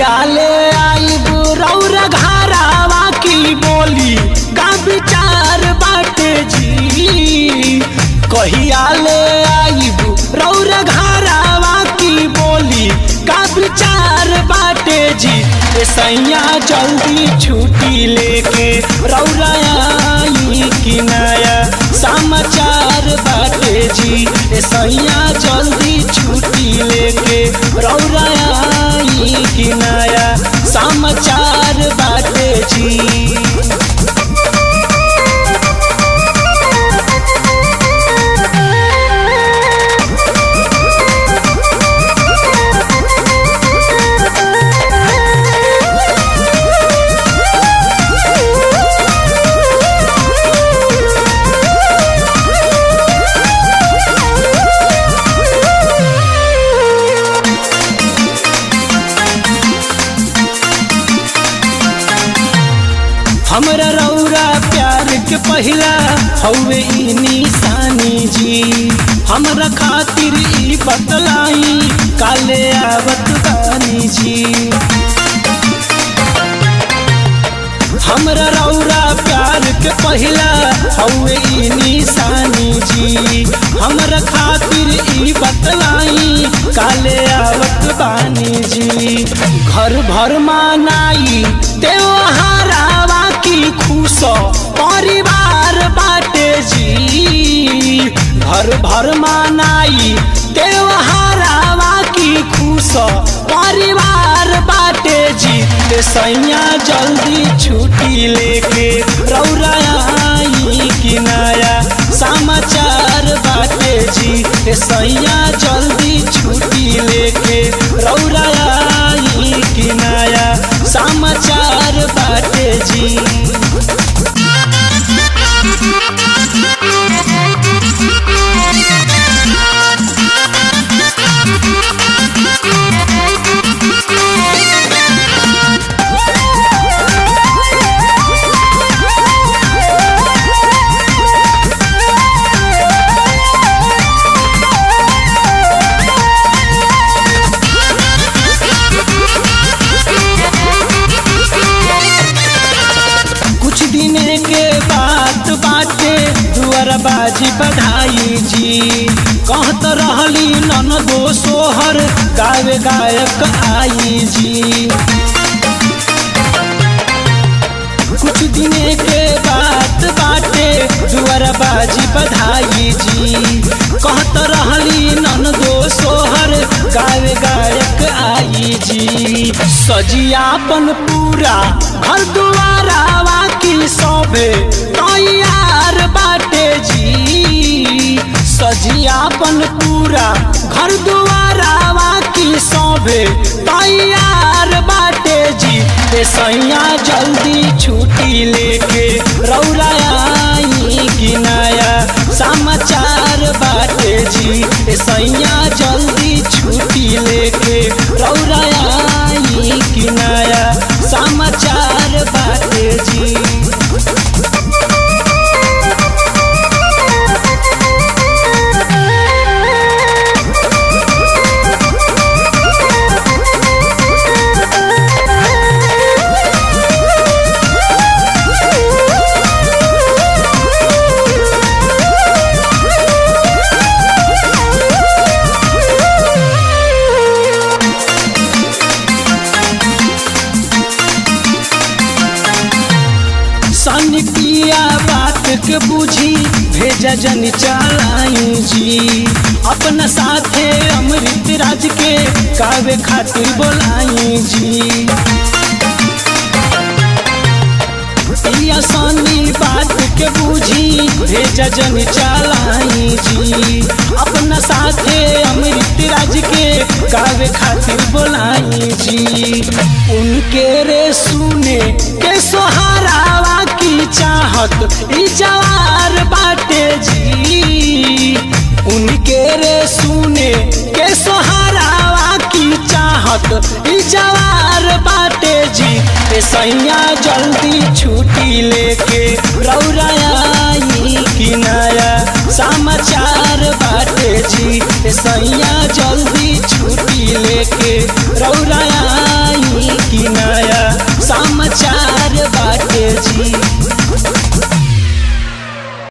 कहिया ले आइब रौरा घरावा की बोली का विचार बाटे जी। कहिया ले आइब रौरा घरावा की बोली का विचार बाटे जी। सैया जल्दी छुट्टी लेके रौरा आई कि नया समाचार बाटे जी। सैया जल्दी छुट्टी लेके रौरा आई कि नया समाचार बाटे जी। हमरा रौरा प्यार के पहला हवे ई निशानी जी। हमरा खातिर ई बतलाई काले आवत बानी जी। हमरा रौरा प्यार के पहला हवे ई निशानी जी। हमरा खातिर ई बतलाई काले आवत बानी जी। घर भर मनाई त्योहारावा की खुश परिवार बाटे जी। घर भर मनाई त्योहारावा की खुश परिवार बाटे जी। सैया जल्दी छुट्टी लेके रौरा आई कि नया समाचार बाटे जी। सैया जल्दी छुट्टी लेके रौरा आई कि नया समाचार बाटे जी। बाजी बधाई जी। कहत रहली ननदो सोहर गावे गायक आई जी। कुछ दिन के बात बाटे दुआर बाजी बधाई जी। कहत रहली ननदो सोहर गावे गायक आई जी। सजियापन पूरा घर दुआरावा की सोभे तैयार बाटे जी। सजियापन पूरा घर दुआरावा की सोभे तैयार बाटे जी। सैया जल्दी छुट्टी लेके रौरा आई कि नया समाचार बाटे जी। सैया जल्दी छुट्टी लेके रौरा आई कि नया समाचार बाटे जी। पिया बात के बुझी भेजा जन चलाई जी। अपना साथे अमृत राज के कावे खातिर बोलाई जी। पिया सनी बात के बुझी भेजा जन चलाई जी। अपना साथे अमृत राज के कावे खातिर बोलाई जी। उनके रे सुने के सोहारावा की चाहत ई जवार बाटे जी। उनके रे सुने के सोहारावा की चाहत ई जवार बाटे जी। सैया जल्दी छुट्टी लेके रौरा आई कि नया समाचार बाटे जी। सैया जल्दी छुट्टी लेके रौरा आई जी।